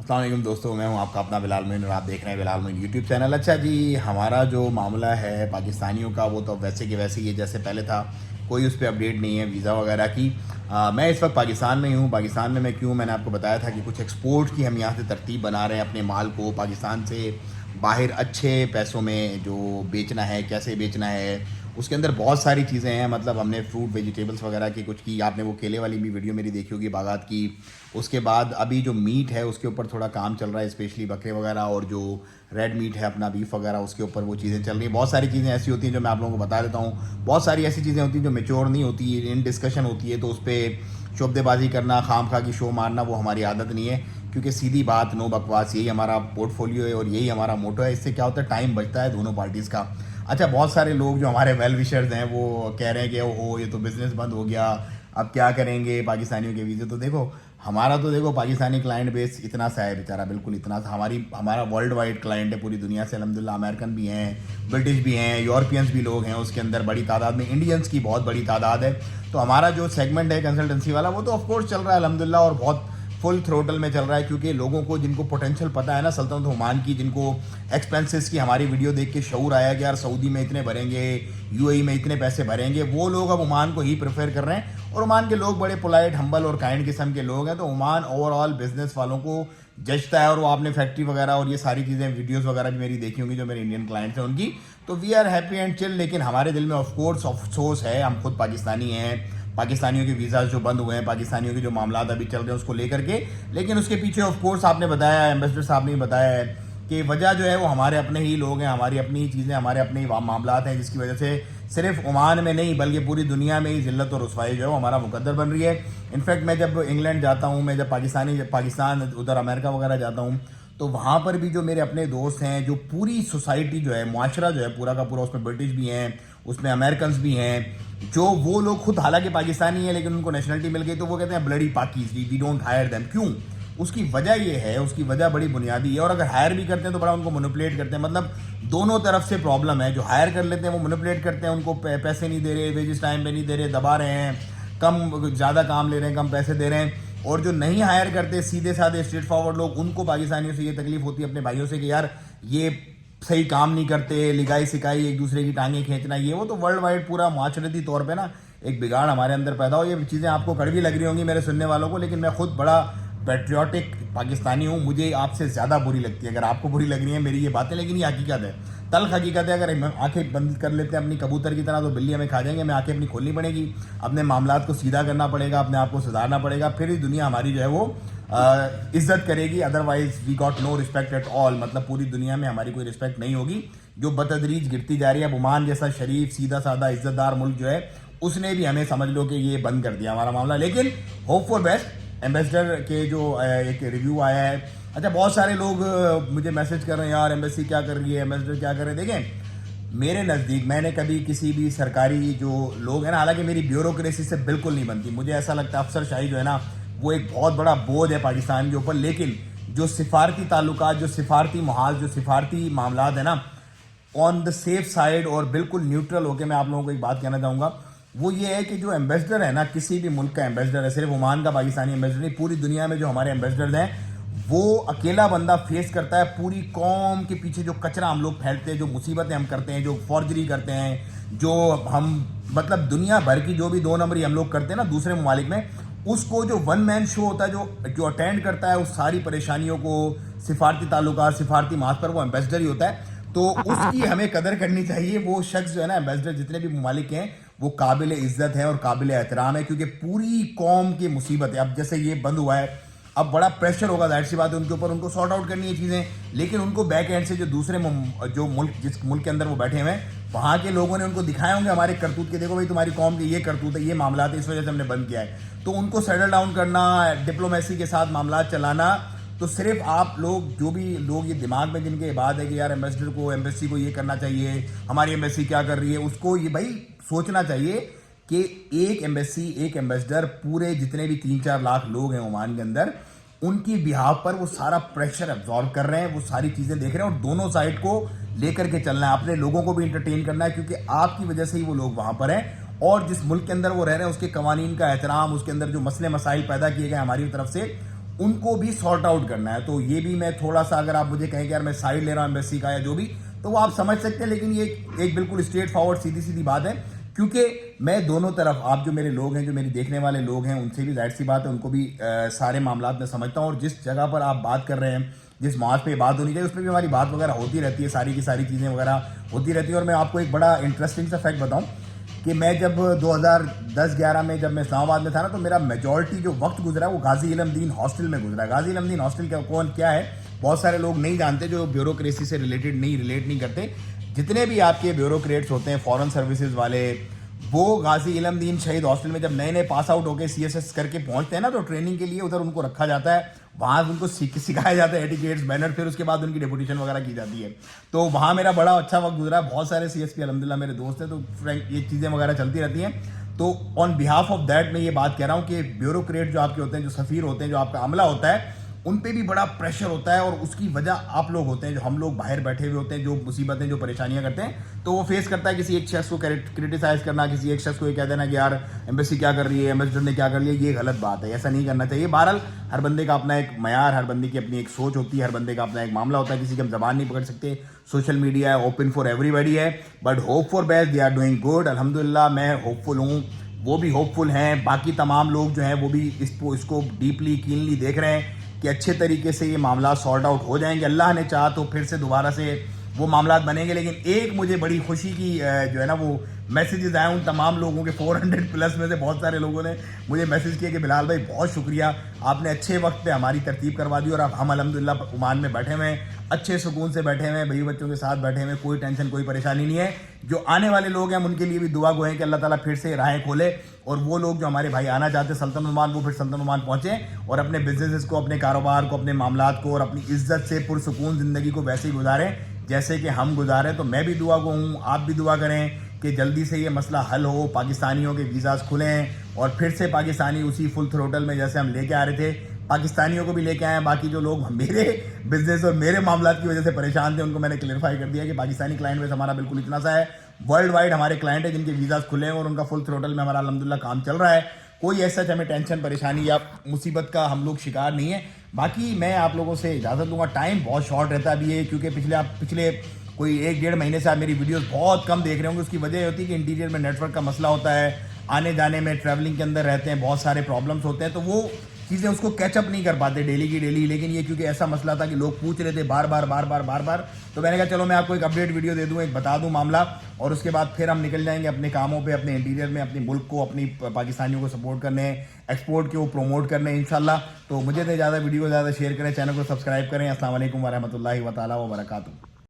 السلام علیکم دوستوں، میں ہوں آپ کا اپنا بلال معین اور آپ دیکھ رہے ہیں بلال معین یوٹیوب چینل۔ اچھا جی، ہمارا جو معاملہ ہے پاکستانیوں کا وہ تو ویسے کہ ویسے ہی ہے جیسے پہلے تھا، کوئی اس پہ اپڈیٹ نہیں ہے ویزا وغیرہ کی۔ میں اس وقت پاکستان میں ہی ہوں۔ پاکستان میں کیوں، میں نے آپ کو بتایا تھا کہ کچھ ایکسپورٹ کی ہم یہاں سے ترتیب بنا رہے ہیں، اپنے مال کو پاکستان سے باہر اچھے پیسوں میں جو بیچنا ہے، کیسے بیچنا ہے۔ اس کے اندر بہت ساری چیزیں ہیں، مطلب ہم نے فروٹ ویجیٹیبلس وغیرہ کی کچھ کی، آپ نے وہ کیلے والی بھی ویڈیو میری دیکھی ہوگی باغات کی۔ اس کے بعد ابھی جو میٹ ہے اس کے اوپر تھوڑا کام چل رہا ہے، اسپیشلی بکرے وغیرہ اور جو ریڈ میٹ ہے اپنا بیف وغیرہ، اس کے اوپر وہ چیزیں چل رہی ہیں۔ بہت ساری چیزیں ایسی ہوتی ہیں جو میں آپ لوگوں کو بتا دیتا ہوں، بہت ساری ایسی چیزیں ہوتی ہیں جو میچور نہیں ہوتی، ان ڈسکشن ہوتی ہے، تو اس پہ شعبدے بازی کرنا، خام خواہ کی شو مارنا وہ ہماری عادت نہیں ہے، کیونکہ سیدھی بات، نو بکواس، یہی ہمارا پورٹ فولیو ہے اور یہی ہمارا موٹو ہے۔ اس سے کیا ہوتا ہے، ٹائم بچتا ہے دونوں پارٹیز کا۔ اچھا، بہت سارے لوگ جو ہمارے ویل وشرز ہیں وہ کہہ رہے ہیں کہ اوہ یہ تو بزنس بند ہو گیا، اب کیا کریں گے پاکستانیوں کے ویزے۔ تو دیکھو ہمارا تو دیکھو پاکستانی کلائنٹ بیس اتنا سا ہے بیچارہ، بالکل اتنا سا ہمارا ورلڈ وائڈ کلائنٹ ہے پوری دنیا سے الحمدللہ۔ امریکن بھی ہیں، برٹش بھی ہیں، یورپینس بھی لوگ ہیں اس کے اندر بڑی تعداد میں، انڈینس کی بہت بڑی تعداد ہے۔ تو ہمارا جو سیگمنٹ ہے کنسلٹنسی والا وہ تو آف کورس چل رہا ہے الحمدللہ، اور بہت فل تھروٹل میں چل رہا ہے، کیونکہ لوگوں کو جن کو پوٹینشیل پتہ ہے نا سلطنت عمان کی، جن کو ایکسپینسز کی ہماری ویڈیو دیکھ کے شعور آیا کہ یار سعودی میں اتنے بھریں گے، یو اے ای میں اتنے پیسے بھریں گے، وہ لوگ اب عمان کو ہی پریفر کر رہے ہیں۔ اور عمان کے لوگ بڑے پولائٹ، ہمبل اور کائنڈ قسم کے لوگ ہیں، تو عمان اوور آل بزنس والوں کو جچتا ہے۔ اور وہ آپ نے فیکٹری وغیرہ اور یہ ساری چیزیں ویڈیوز وغیرہ بھی میری دیکھی ہوں گی جو میرے انڈین کلائنٹس ہیں ان کی، تو وی آر ہیپی اینڈ چل۔ لیکن ہمارے دل میں آف کورس افسوس ہے، ہم خود پاکستانی ہیں، پاکستانیوں کے ویزاز جو بند ہوئے ہیں، پاکستانیوں کے جو معاملات ابھی چل رہے ہیں اس کو لے کر کے، لیکن اس کے پیچھے آف کورس آپ نے بتایا، ایمبیسڈر صاحب نے بتایا ہے کہ وجہ جو ہے وہ ہمارے اپنے ہی لوگ ہیں، ہماری اپنی ہی چیزیں، ہمارے اپنے ہی معاملات ہیں، جس کی وجہ سے صرف عمان میں نہیں بلکہ پوری دنیا میں ہی ذلت اور رسوائی جو ہے وہ ہمارا مقدر بن رہی ہے۔ انفیکٹ میں جب انگلینڈ جاتا ہوں، میں جب پاکستان ادھر امریکہ وغیرہ جاتا ہوں، تو وہاں پر بھی جو میرے اپنے دوست ہیں، جو پوری سوسائٹی جو ہے، معاشرہ جو ہے پورا کا پورا، اس میں برٹش بھی ہیں، اس میں امریکنز بھی ہیں، جو وہ لوگ خود حالانکہ پاکستانی ہیں لیکن ان کو نیشنلٹی مل گئی تو وہ کہتے ہیں bloody pakis, we don't hire them. کیوں؟ اس کی وجہ یہ ہے، اس کی وجہ بڑی بنیادی ہے، اور اگر ہائر بھی کرتے ہیں تو بڑا ان کو مینوپولیٹ کرتے ہیں، مطلب دونوں طرف سے پرابلم ہے۔ جو ہائر کر لیتے ہیں وہ مینوپولیٹ کرتے ہیں، ان کو پیسے نہیں دے رہے، ویجز ٹائم پہ نہیں دے رہے، دبا رہے ہیں، زیادہ کام لے رہے ہیں، کم پیسے دے رہے ہیں۔ اور جو نہیں ہائر کرتے، سیدھے سادھے اسٹریٹ فارورڈ لوگ، ان کو پاکستانیوں سے یہ تکلیف ہوتی ہے اپنے بھائیوں سے کہ یار یہ صحیح کام نہیں کرتے، لگائی سکائی، ایک دوسرے کی ٹانگیں کھینچنا، یہ وہ تو ورلڈ وائڈ پورا معاشرتی طور پہ نا ایک بگاڑ ہمارے اندر پیدا ہو۔ یہ چیزیں آپ کو کڑوی لگ رہی ہوں گی میرے سننے والوں کو، لیکن میں خود بڑا پیٹریوٹک پاکستانی ہوں، مجھے آپ سے زیادہ بری لگتی ہے اگر آپ کو بری لگ رہی ہیں میری یہ باتیں، لیکن یہ حقیقت ہے، تلخ حقیقت ہے۔ اگر آنکھیں بند کر لیتے ہیں اپنی کبوتر کی طرح تو بلی ہمیں کھا جائیں گے، ہمیں آنکھیں اپنی کھولنی پڑے گی، اپنے معاملات کو سیدھا کرنا پڑے گا، اپنے آپ کو سدھارنا پڑے گا، پھر ہی دنیا ہماری جو ہے وہ عزت کرے گی۔ Otherwise we got no respect at all, مطلب پوری دنیا میں ہماری کوئی رسپیکٹ نہیں ہوگی، جو بتدریج گرتی جا رہی ہے۔ اب عمان جیسا شریف سیدھا سادہ عزت دار ملک جو ہے اس نے بھی ہمیں سمجھ لو کہ یہ بند کر دیا ہمارا معاملہ، لیکن ہوپ فار بیسٹ۔ ایمبیسڈر کے جو ایک ریویو آیا ہے، اچھا بہت سارے لوگ مجھے میسج کر رہے ہیں یار ایمبیسی کیا کر رہی ہے، ایمبیسڈر کیا کر رہے ہیں۔ دیکھیں میرے نزدیک میں نے کبھی کسی بھی سرکاری جو لوگ ہیں نا، حالانکہ میری بیوروکریسی سے بالکل نہیں بنتی، مجھے ایسا لگتا ہے افسر شاہی جو ہے نا وہ ایک بہت بڑا بوجھ ہے پاکستان کے اوپر، لیکن جو سفارتی تعلقات، جو سفارتی محاذ، جو سفارتی معاملات ہیں نا، آن دا سیف سائڈ اور بالکل نیوٹرل ہو کے میں آپ لوگوں کو ایک بات کہنا چاہوں گا، وہ یہ ہے کہ جو ایمبیسڈر ہے نا، کسی بھی ملک کا ایمبیسڈر ہے، صرف عمان کا پاکستانی ایمبیسڈر نہیں، پوری دنیا میں جو ہمارے ایمبیسڈرز ہیں، وہ اکیلا بندہ فیس کرتا ہے پوری قوم کے پیچھے جو کچرا ہم لوگ پھیلتے ہیں، جو مصیبتیں ہم کرتے ہیں، جو فورجری کرتے ہیں، جو ہم مطلب دنیا بھر کی جو بھی دو نمبری ہم لوگ کرتے ہیں نا دوسرے ممالک میں، اس کو جو ون مین شو ہوتا ہے، جو اٹینڈ کرتا ہے اس ساری پریشانیوں کو، سفارتی تعلقات، سفارتی محاذ پر، وہ ایمبیسڈر ہی ہوتا ہے۔ تو اس کی ہمیں قدر کرنی چاہیے۔ وہ شخص جو ہے نا ایمبیسڈر جتنے بھی ممالک ہیں وہ قابل عزت ہے اور قابل احترام ہے، کیونکہ پوری قوم کی مصیبت ہے۔ اب جیسے یہ بند ہوا ہے، اب بڑا پریشر ہوگا ظاہر سی بات ہے ان کے اوپر، ان کو سارٹ آؤٹ کرنی ہے چیزیں، لیکن ان کو بیک اینڈ سے جو دوسرے جو ملک، جس ملک کے اندر وہ بیٹھے ہوئے ہیں، وہاں کے لوگوں نے ان کو دکھائے ہوں گے ہمارے کرتوت کے، دیکھو بھائی تمہاری قوم کی یہ کرتوت ہے، یہ معاملات ہے، اس وجہ سے ہم نے بند کیا ہے۔ تو ان کو سیٹل ڈاؤن کرنا، ڈپلومیسی کے ساتھ معاملات چلانا، تو صرف آپ لوگ جو بھی لوگ یہ دماغ میں جن کے بات ہے کہ یار ایمبیسڈر کو، ایمبیسی کو یہ کرنا چاہیے، ہماری ایمبیسی کیا کر رہی ہے، اس کو یہ بھائی سوچنا چاہیے کہ ایک ایمبیسی، ایک ایمبیسڈر پورے جتنے بھی 3-4 لاکھ لوگ ہیں عمان کے اندر، ان کی بہاف پر وہ سارا پریشر ابزارب کر رہے ہیں، وہ ساری چیزیں دیکھ رہے ہیں، اور دونوں سائڈ کو لے کر کے چلنا ہے، اپنے لوگوں کو بھی انٹرٹین کرنا ہے، کیونکہ آپ کی وجہ سے ہی وہ لوگ وہاں پر ہیں، اور جس ملک کے اندر وہ رہ رہے ہیں اس کے قوانین کا احترام، اس کے اندر جو مسئلے مسائل پیدا کیے گئے ہماری طرف سے، ان کو بھی سارٹ آؤٹ کرنا ہے. تو یہ بھی میں تھوڑا سا, اگر آپ مجھے کہیں کہ یار میں سائڈ لے رہا ہوں ایمبیسی کا یا جو بھی, تو وہ آپ سمجھ سکتے ہیں, لیکن یہ ایک بالکل اسٹریٹ فارورڈ سیدھی بات ہے, کیونکہ میں دونوں طرف, آپ جو میرے لوگ ہیں, جو میری دیکھنے والے لوگ ہیں, ان سے بھی ظاہر سی بات ہے, ان کو بھی سارے معاملات میں سمجھتا ہوں, اور جس جگہ پر آپ بات کر رہے ہیں, جس معاذ پہ بات ہونی چاہیے, اس پہ بھی ہماری بات وغیرہ ہوتی رہتی ہے, ساری کی ساری چیزیں وغیرہ ہوتی رہتی ہیں. اور میں آپ کو ایک بڑا انٹرسٹنگ سا فیکٹ بتاؤں کہ میں جب 2010-11 میں جب میں اسلام آباد میں تھا نا, تو میرا میجورٹی جو وقت گزرا وہ غازی علم دین ہاسٹل میں گزرا. غازی علم دین ہاسٹل کیا ہے, بہت سارے لوگ نہیں جانتے, جو بیوروکریسی سے ریلیٹ نہیں کرتے. جتنے بھی آپ کے بیوروکریٹس ہوتے ہیں, فورن سروسز والے, وہ غازی علم دین شہید ہاسٹل میں جب نئے پاس آؤٹ ہو کے CSS کر کے پہنچتے ہیں نا, تو ٹریننگ کے لیے ادھر ان کو رکھا جاتا ہے, وہاں ان کو سکھایا جاتا ہے ایٹیکیٹس, مینر, پھر اس کے بعد ان کی ڈیپوٹیشن وغیرہ کی جاتی ہے. تو وہاں میرا بڑا اچھا وقت گزرا. بہت سارے CSP الحمدللہ میرے دوست ہیں, تو یہ چیزیں وغیرہ چلتی رہتی ہیں. تو آن بہاف آف دیٹ میں یہ بات کہہ رہا ہوں کہ بیوروکریٹ جو آپ کے ہوتے ہیں, جو سفیر ہوتے ہیں, جو آپ کا عملہ ہوتا ہے, ان پہ بھی بڑا پریشر ہوتا ہے, اور اس کی وجہ آپ لوگ ہوتے ہیں, جو ہم لوگ باہر بیٹھے ہوئے ہوتے ہیں, جو مصیبتیں, جو پریشانیاں کرتے ہیں. تو وہ فیس کرتا ہے کسی ایک شخص کو کرٹیسائز کرنا, کسی ایک شخص کو یہ کہہ دینا کہ یار ایمبیسی کیا کر رہی ہے, ایمبیسڈر نے کیا کر لیا. یہ غلط بات ہے, ایسا نہیں کرنا چاہیے. بہرحال ہر بندے کا اپنا ایک معیار, ہر بندے کی اپنی ایک سوچ ہوتی ہے, ہر بندے کا اپنا ایک معاملہ ہوتا ہے, کسی کی ہم زبان نہیں پکڑ سکتے. سوشل میڈیا ہے, اوپن فار ایوری باڈی ہے, but hope for best, they are doing good. الحمدللہ میں ہوپ فل ہوں, وہ بھی ہوپ فل ہیں. باقی تمام لوگ جو ہیں وہ بھی اس کو ڈیپلی کینلی دیکھ رہے ہیں کہ اچھے طریقے سے یہ معاملات سارٹ آؤٹ ہو جائیں گے. اللہ نے چاہا تو پھر سے دوبارہ سے وہ معاملات بنیں گے. لیکن ایک مجھے بڑی خوشی کی جو ہے نا وہ میسیجز آئے ان تمام لوگوں کے, 400+ میں سے بہت سارے لوگوں نے مجھے میسیج کیا کہ بلال بھائی بہت شکریہ, آپ نے اچھے وقت پہ ہماری ترتیب کروا دی, اور اب ہم الحمدللہ عمان میں بیٹھے ہوئے ہیں, اچھے سکون سے بیٹھے ہوئے ہیں, بیوی بچوں کے ساتھ بیٹھے ہوئے, کوئی ٹینشن, کوئی پریشانی نہیں ہے. جو آنے والے لوگ ہیں ان کے لیے بھی دعا گو ہیں کہ اللہ تعالیٰ پھر سے راہیں کھولے, اور وہ لوگ جو ہمارے بھائی آنا چاہتے ہیں سلطنت عمان, وہ پھر سلطنت عمان پہنچیں, اور اپنے بزنسز کو, اپنے کاروبار کو, اپنے معاملات کو, اور اپنی عزت سے پرسکون زندگی کو ویسے ہی گزاریں جیسے کہ ہم گزاریں. تو میں بھی دعا گو ہوں, آپ بھی دعا کریں کہ جلدی سے یہ مسئلہ حل ہو, پاکستانیوں کے ویزاز کھلیں, اور پھر سے پاکستانی اسی فل تھروٹل میں جیسے ہم لے کے آ رہے تھے, پاکستانیوں کو بھی لے کے آئے ہیں. باقی جو لوگ میرے بزنس اور میرے معاملات کی وجہ سے پریشان تھے, ان کو میں نے کلیئرفائی کر دیا کہ پاکستانی کلائنٹ بیس ہمارا بالکل اتنا سا ہے. ورلڈ وائڈ ہمارے کلائنٹ ہیں جن کے ویزاز کھلے ہیں, اور ان کا فل تھروٹل میں ہمارا الحمدللہ کام چل رہا ہے. کوئی ایسا ہمیں ٹینشن, پریشانی یا مصیبت کا ہم لوگ شکار نہیں ہے. باقی میں آپ لوگوں سے اجازت دوں گا, ٹائم بہت شارٹ رہتا ہے ابھی یہ, کیونکہ پچھلے کوئی 1-1.5 مہینے سے آپ میری ویڈیوز بہت کم دیکھ رہے ہوں گے. اس کی وجہ یہ ہوتی ہے کہ انٹیریئر میں نیٹ ورک کا مسئلہ ہوتا ہے, آنے جانے میں, ٹریولنگ کے اندر رہتے ہیں, بہت سارے پرابلمس ہوتے ہیں, تو وہ چیزیں اس کو کیچ اپ نہیں کر پاتے ڈیلی کی ڈیلی. لیکن یہ کیونکہ ایسا مسئلہ تھا کہ لوگ پوچھ رہے تھے بار بار, تو میں نے کہا چلو میں آپ کو ایک اپڈیٹ ویڈیو دے دوں, ایک بتا دوں معاملہ, اور اس کے بعد پھر ہم نکل جائیں گے اپنے کاموں پہ, اپنے انٹیریئر میں, اپنے ملک کو, اپنی پاکستانیوں کو سپورٹ کرنے, ایکسپورٹ کے وہ پروموٹ کرنے انشاءاللہ. تو مجھے تو زیادہ ویڈیو زیادہ شیئر کریں, چینل کو سبسکرائب کریں. السلام علیکم ورحمۃ اللہ تعالیٰ وبرکاتہ.